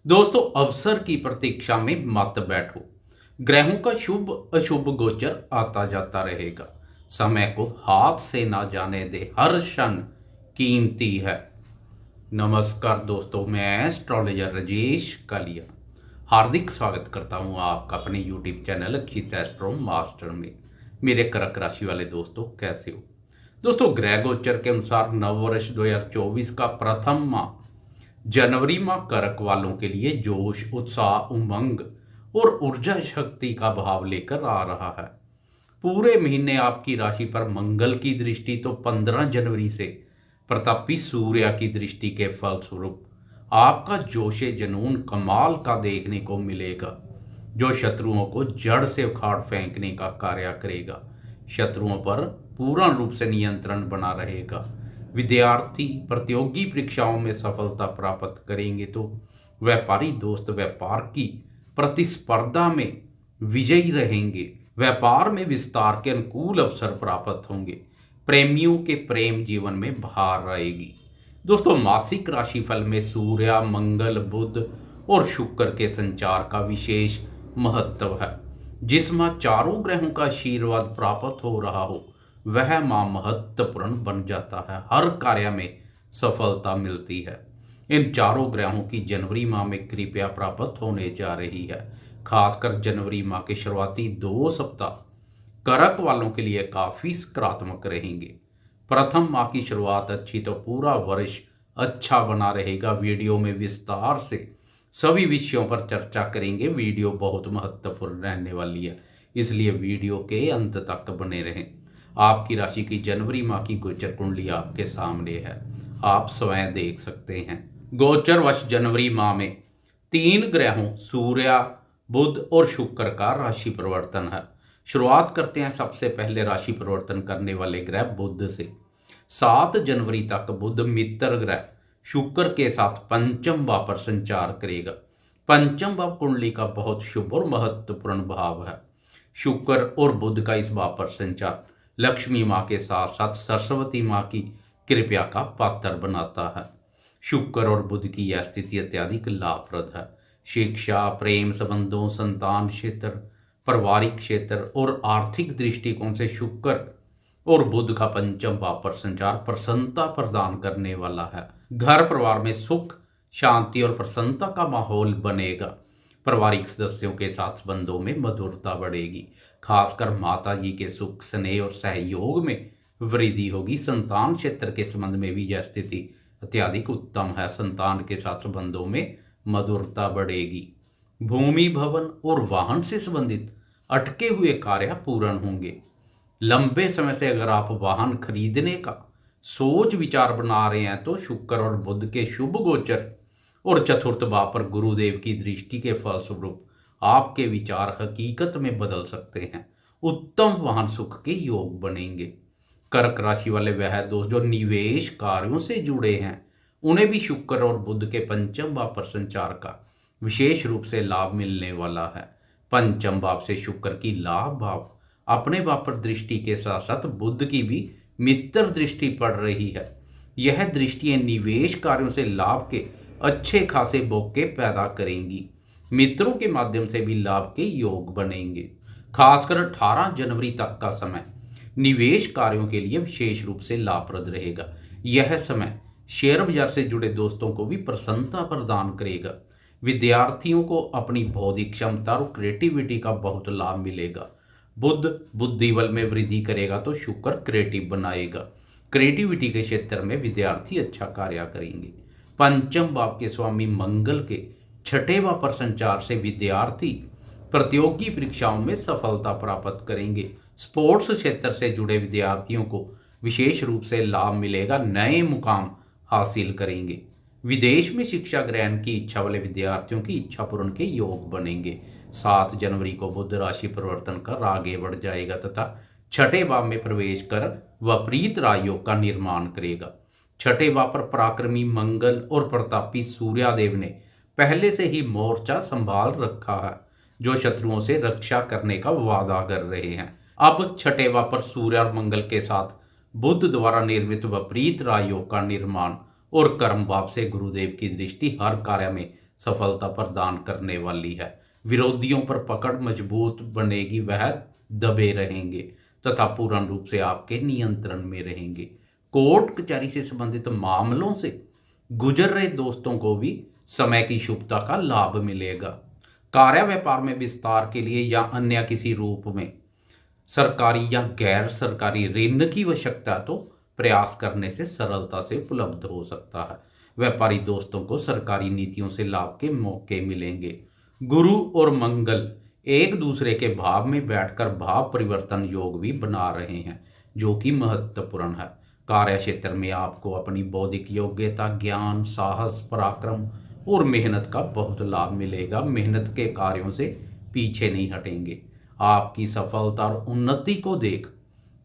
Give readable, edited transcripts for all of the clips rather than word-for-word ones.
दोस्तों, अवसर की प्रतीक्षा में मत बैठो। ग्रहों का शुभ अशुभ गोचर आता जाता रहेगा। समय को हाथ से ना जाने दे, हर क्षण कीमती है। नमस्कार दोस्तों, मैं एस्ट्रोलॉजर राजेश कालिया हार्दिक स्वागत करता हूं आपका अपने यूट्यूब चैनल अक्षित एस्ट्रो मास्टर में। मेरे कर्क राशि वाले दोस्तों, कैसे हो? दोस्तों, ग्रह गोचर के अनुसार नव वर्ष 2024 का प्रथम माह जनवरी माह कर्क वालों के लिए जोश, उत्साह, उमंग और ऊर्जा शक्ति का भाव लेकर आ रहा है। पूरे महीने आपकी राशि पर मंगल की दृष्टि तो 15 जनवरी से प्रतापी सूर्य की दृष्टि के फलस्वरूप आपका जोशे जनून कमाल का देखने को मिलेगा, जो शत्रुओं को जड़ से उखाड़ फेंकने का कार्य करेगा। शत्रुओं पर पूर्ण रूप से नियंत्रण बना रहेगा। विद्यार्थी प्रतियोगी परीक्षाओं में सफलता प्राप्त करेंगे तो व्यापारी दोस्त व्यापार की प्रतिस्पर्धा में विजयी रहेंगे। व्यापार में विस्तार के अनुकूल अवसर प्राप्त होंगे। प्रेमियों के प्रेम जीवन में बहार रहेगी। दोस्तों, मासिक राशिफल में सूर्य, मंगल, बुध और शुक्र के संचार का विशेष महत्व है। जिस माह चारों ग्रहों का आशीर्वाद प्राप्त हो रहा हो, वह माह महत्वपूर्ण बन जाता है। हर कार्य में सफलता मिलती है। इन चारों ग्रहों की जनवरी माह में कृपया प्राप्त होने जा रही है। खासकर जनवरी माह के शुरुआती 2 सप्ताह कर्क वालों के लिए काफी सकारात्मक रहेंगे। प्रथम माह की शुरुआत अच्छी तो पूरा वर्ष अच्छा बना रहेगा। वीडियो में विस्तार से सभी विषयों पर चर्चा करेंगे। वीडियो बहुत महत्वपूर्ण रहने वाली है, इसलिए वीडियो के अंत तक बने रहें। आपकी राशि की जनवरी माह की गोचर कुंडली आपके सामने है, आप स्वयं देख सकते हैं। गोचर वर्ष जनवरी माह में 3 ग्रहों सूर्य, बुध और शुक्र का राशि परिवर्तन है। शुरुआत करते हैं सबसे पहले राशि परिवर्तन करने वाले ग्रह बुध से। 7 जनवरी तक बुध मित्र ग्रह शुक्र के साथ पंचम भाव पर संचार करेगा। पंचम भाव कुंडली का बहुत शुभ और महत्वपूर्ण भाव है। शुक्र और बुध का इस भाव पर संचार लक्ष्मी माँ के साथ साथ सरस्वती माँ की कृपा का पात्र बनाता है। शुक्र और बुध की यह स्थिति अत्यधिक लाभप्रद है। शिक्षा, प्रेम संबंधों, संतान क्षेत्र, पारिवारिक क्षेत्र और आर्थिक दृष्टिकोण से शुक्र और बुध का पंचम भाव पर संचार प्रसन्नता प्रदान करने वाला है। घर परिवार में सुख, शांति और प्रसन्नता का माहौल बनेगा। पारिवारिक सदस्यों के साथ संबंधों में मधुरता बढ़ेगी। खासकर माता जी के सुख, स्नेह और सहयोग में वृद्धि होगी। संतान क्षेत्र के संबंध में भी यह स्थिति अत्यधिक उत्तम है। संतान के साथ संबंधों में मधुरता बढ़ेगी। भूमि, भवन और वाहन से संबंधित अटके हुए कार्य पूर्ण होंगे। लंबे समय से अगर आप वाहन खरीदने का सोच विचार बना रहे हैं तो शुक्र और बुध के शुभ गोचर और चतुर्थ भाव पर गुरुदेव की दृष्टि के फलस्वरूप आपके विचार हकीकत में बदल सकते हैं। उत्तम वाहन सुख के योग बनेंगे। कर्क राशि वाले वह दोस्त जो निवेश कार्यों से जुड़े हैं, उन्हें भी शुक्र और बुध के पंचम भाव पर संचार का विशेष रूप से लाभ मिलने वाला है। पंचम भाव से शुक्र की लाभ भाव अपने भाव पर दृष्टि के साथ साथ बुध की भी मित्र दृष्टि पड़ रही है। यह दृष्टियां निवेश कार्यों से लाभ के अच्छे खासे मौके पैदा करेंगी। मित्रों के माध्यम से भी लाभ के योग बनेंगे। खासकर 18 जनवरी तक का समय निवेश कार्यों के लिए विशेष रूप से लाभप्रद रहेगा। यह समय शेयर बाजार से जुड़े दोस्तों को भी प्रसन्नता प्रदान करेगा। विद्यार्थियों को अपनी बौद्धिक क्षमता और क्रिएटिविटी का बहुत लाभ मिलेगा। बुध बुद्धि बल में वृद्धि करेगा तो शुक्र क्रिएटिव बनाएगा। क्रिएटिविटी के क्षेत्र में विद्यार्थी अच्छा कार्य करेंगे। पंचम भाव के स्वामी मंगल के छठे भाव पर संचार से विद्यार्थी प्रतियोगी परीक्षाओं में सफलता प्राप्त करेंगे। स्पोर्ट्स क्षेत्र से जुड़े विद्यार्थियों को विशेष रूप से लाभ मिलेगा। नए मुकाम हासिल करेंगे। विदेश में शिक्षा ग्रहण की इच्छा वाले विद्यार्थियों की इच्छा पूर्ण के योग बनेंगे। 7 जनवरी को बुध राशि परिवर्तन कर आगे बढ़ जाएगा तथा छठे भाव में प्रवेश कर विपरीत राजयोग का निर्माण करेगा। छठे भाव पर पराक्रमी मंगल और प्रतापी सूर्यदेव ने पहले से ही मोर्चा संभाल रखा है, जो शत्रुओं से रक्षा करने का वादा कर रहे हैं। अब छठे भाव पर सूर्य और मंगल के साथ बुध द्वारा निर्मित विपरीत राजयोग का निर्माण और कर्म भाव से गुरुदेव की दृष्टि हर कार्य में सफलता प्रदान करने वाली है। विरोधियों पर पकड़ मजबूत बनेगी, वह दबे रहेंगे तथा पूर्ण रूप से आपके नियंत्रण में रहेंगे। कोर्ट कचहरी से संबंधित मामलों से गुजर रहे दोस्तों को भी समय की शुभता का लाभ मिलेगा। कार्य व्यापार में विस्तार के लिए या अन्य किसी रूप में सरकारी या गैर सरकारी ऋण की आवश्यकता तो प्रयास करने से सरलता से उपलब्ध हो सकता है। व्यापारी दोस्तों को सरकारी नीतियों से लाभ के मौके मिलेंगे। गुरु और मंगल एक दूसरे के भाव में बैठकर भाव परिवर्तन योग भी बना रहे हैं, जो कि महत्वपूर्ण है। कार्य क्षेत्र में आपको अपनी बौद्धिक योग्यता, ज्ञान, साहस, पराक्रम और मेहनत का बहुत लाभ मिलेगा। मेहनत के कार्यों से पीछे नहीं हटेंगे। आपकी सफलता और उन्नति को देख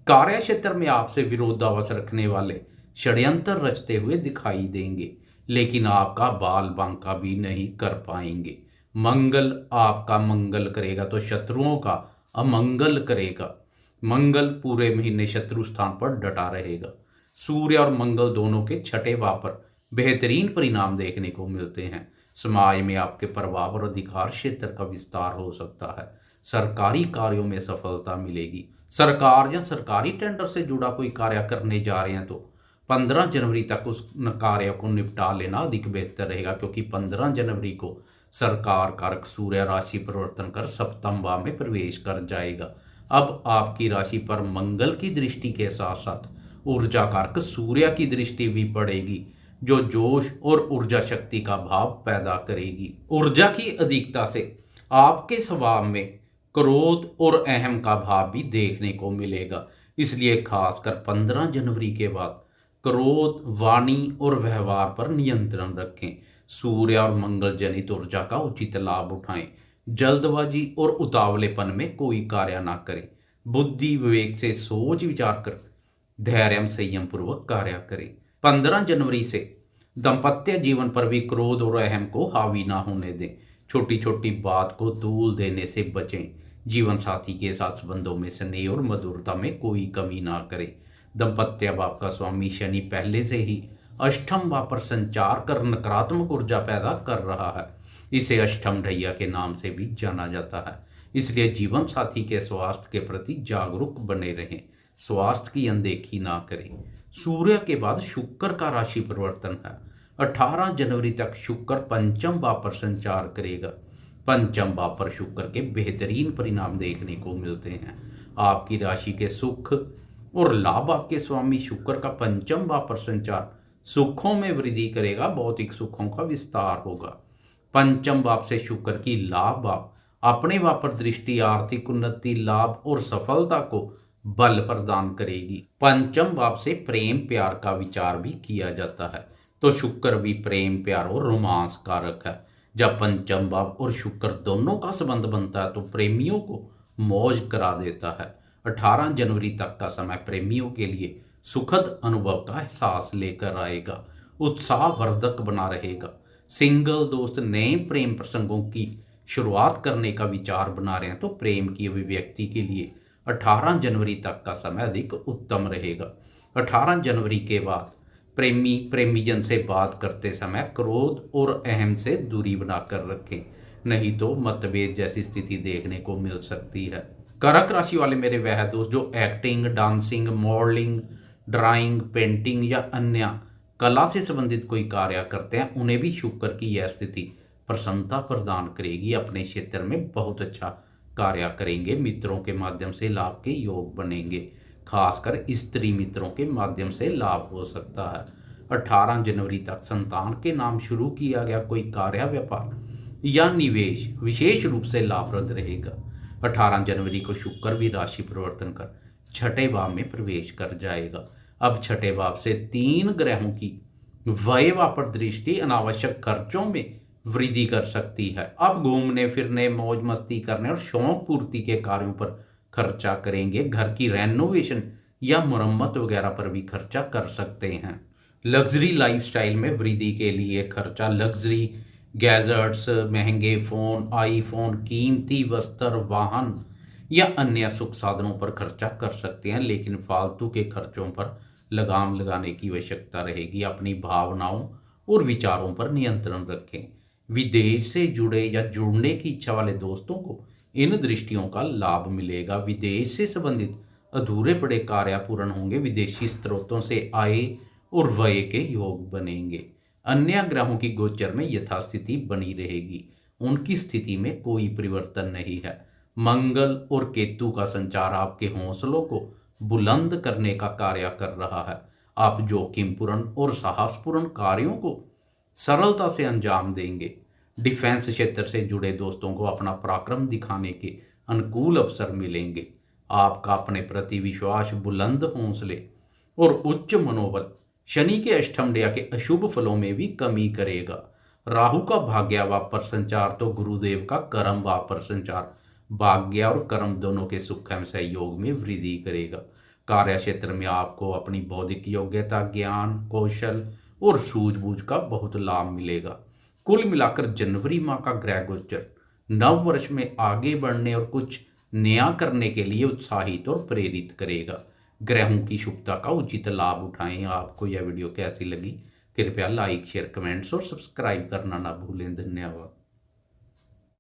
कार्य क्षेत्र में आपसे विरोधाभास रखने वाले षड्यंत्र रचते हुए दिखाई देंगे, लेकिन आपका बाल बांका भी नहीं कर पाएंगे। मंगल आपका मंगल करेगा तो शत्रुओं का अमंगल करेगा। मंगल पूरे महीने शत्रु स्थान पर डटा रहेगा। सूर्य और मंगल दोनों के छठे भाव पर बेहतरीन परिणाम देखने को मिलते हैं। समाज में आपके प्रभाव और अधिकार क्षेत्र का विस्तार हो सकता है। सरकारी कार्यों में सफलता मिलेगी। सरकार या सरकारी टेंडर से जुड़ा कोई कार्य करने जा रहे हैं तो 15 जनवरी तक उस कार्य को निपटा लेना अधिक बेहतर रहेगा, क्योंकि 15 जनवरी को सरकार कारक सूर्य राशि परिवर्तन कर सप्तम भाव में प्रवेश कर जाएगा। अब आपकी राशि पर मंगल की दृष्टि के साथ साथ ऊर्जा कारक सूर्य की दृष्टि भी पड़ेगी, जो जोश और ऊर्जा शक्ति का भाव पैदा करेगी। ऊर्जा की अधिकता से आपके स्वभाव में क्रोध और अहम का भाव भी देखने को मिलेगा। इसलिए खासकर 15 जनवरी के बाद क्रोध, वाणी और व्यवहार पर नियंत्रण रखें। सूर्य और मंगल जनित ऊर्जा का उचित लाभ उठाएं। जल्दबाजी और उतावलेपन में कोई कार्य ना करें। बुद्धि विवेक से सोच विचार कर धैर्य संयम पूर्वक कार्य करें। 15 जनवरी से दाम्पत्य जीवन पर भी क्रोध और अहम को हावी ना होने दें। छोटी छोटी बात को तूल देने से बचें। जीवन साथी के साथ संबंधों में स्नेह और मधुरता में कोई कमी ना करें। दाम्पत्य भाव का स्वामी शनि पहले से ही अष्टम भाव पर संचार कर नकारात्मक ऊर्जा पैदा कर रहा है। इसे अष्टम ढैया के नाम से भी जाना जाता है। इसलिए जीवन साथी के स्वास्थ्य के प्रति जागरूक बने रहें। स्वास्थ्य की अनदेखी ना करें। सूर्य के बाद शुक्र का राशि परिवर्तन है। 18 जनवरी तक शुक्र पंचम भाव पर संचार करेगा। पंचम भाव पर शुक्र के बेहतरीन परिणाम देखने को मिलते हैं। आपकी राशि के सुख और लाभ आपके स्वामी शुक्र का पंचम भाव पर संचार सुखों में वृद्धि करेगा। भौतिक सुखों का विस्तार होगा। पंचम भाव से शुक्र की लाभ भाव अपने भाव पर दृष्टि आर्थिक उन्नति, लाभ और सफलता को बल प्रदान करेगी। पंचम भाव से प्रेम प्यार का विचार भी किया जाता है, तो शुक्र भी प्रेम प्यार और रोमांस कारक है। जब पंचम भाव और शुक्र दोनों का संबंध बनता है तो प्रेमियों को मौज करा देता है। 18 जनवरी तक का समय प्रेमियों के लिए सुखद अनुभव का एहसास लेकर आएगा। उत्साहवर्धक बना रहेगा। सिंगल दोस्त नए प्रेम प्रसंगों की शुरुआत करने का विचार बना रहे हैं तो प्रेम की अभिव्यक्ति के लिए 18 जनवरी तक का समय अधिक उत्तम रहेगा। 18 जनवरी के बाद प्रेमी प्रेमीजन से बात करते समय क्रोध और अहम से दूरी बनाकर रखें, नहीं तो मतभेद जैसी स्थिति देखने को मिल सकती है। कर्क राशि वाले मेरे वह दोस्त जो acting, dancing, modelling, drawing, painting या अन्य कला से संबंधित कोई कार्य करते हैं, उन्हें भी शुक्र की यह स्थिति प्रसन्नता प्रदान करेगी। अपने क्षेत्र में बहुत अच्छा कार्य करेंगे। मित्रों के माध्यम से लाभ के योग बनेंगे। खासकर स्त्री मित्रों के माध्यम से लाभ हो सकता है। 18 जनवरी तक संतान के नाम शुरू किया गया कोई कार्य, व्यापार या निवेश विशेष रूप से लाभप्रद रहेगा। 18 जनवरी को शुक्र भी राशि परिवर्तन कर छठे भाव में प्रवेश कर जाएगा। अब छठे भाव से 3 ग्रहों की व्यय पर दृष्टि अनावश्यक खर्चों में वृद्धि कर सकती है। अब घूमने फिरने, मौज मस्ती करने और शौक पूर्ति के कार्यों पर खर्चा करेंगे। घर की रेनोवेशन या मरम्मत वगैरह पर भी खर्चा कर सकते हैं। लग्जरी लाइफस्टाइल में वृद्धि के लिए खर्चा, लग्जरी गैजेट्स, महंगे फ़ोन, आईफोन, कीमती वस्त्र, वाहन या अन्य सुख साधनों पर खर्चा कर सकते हैं, लेकिन फालतू के खर्चों पर लगाम लगाने की आवश्यकता रहेगी। अपनी भावनाओं और विचारों पर नियंत्रण रखें। विदेश से जुड़े या जुड़ने की इच्छा वाले दोस्तों को इन दृष्टियों का लाभ मिलेगा। विदेश से संबंधित अधूरे पड़े कार्य पूर्ण होंगे। विदेशी स्रोतों से आय और व्यय के योग बनेंगे। अन्य ग्रहों की गोचर में यथास्थिति बनी रहेगी, उनकी स्थिति में कोई परिवर्तन नहीं है। मंगल और केतु का संचार आपके हौसलों को बुलंद करने का कार्य कर रहा है। आप जोखिमपूर्ण और साहसपूर्ण कार्यों को सरलता से अंजाम देंगे। डिफेंस क्षेत्र से जुड़े दोस्तों को अपना पराक्रम दिखाने के अनुकूल अवसर मिलेंगे। आपका अपने प्रति विश्वास, बुलंद हौसले और उच्च मनोबल शनि के अष्टम डया के अशुभ फलों में भी कमी करेगा। राहु का भाग्य भाव पर संचार तो गुरुदेव का कर्म भाव पर संचार भाग्य और कर्म दोनों के सुख एवं सहयोग में वृद्धि करेगा। कार्य क्षेत्र में आपको अपनी बौद्धिक योग्यता, ज्ञान, कौशल और सूझबूझ का बहुत लाभ मिलेगा। कुल मिलाकर जनवरी माह का ग्रह गोचर नव वर्ष में आगे बढ़ने और कुछ नया करने के लिए उत्साहित और प्रेरित करेगा। ग्रहों की शुभता का उचित लाभ उठाएं। आपको यह वीडियो कैसी लगी? कृपया लाइक, शेयर, कमेंट्स और सब्सक्राइब करना ना भूलें। धन्यवाद।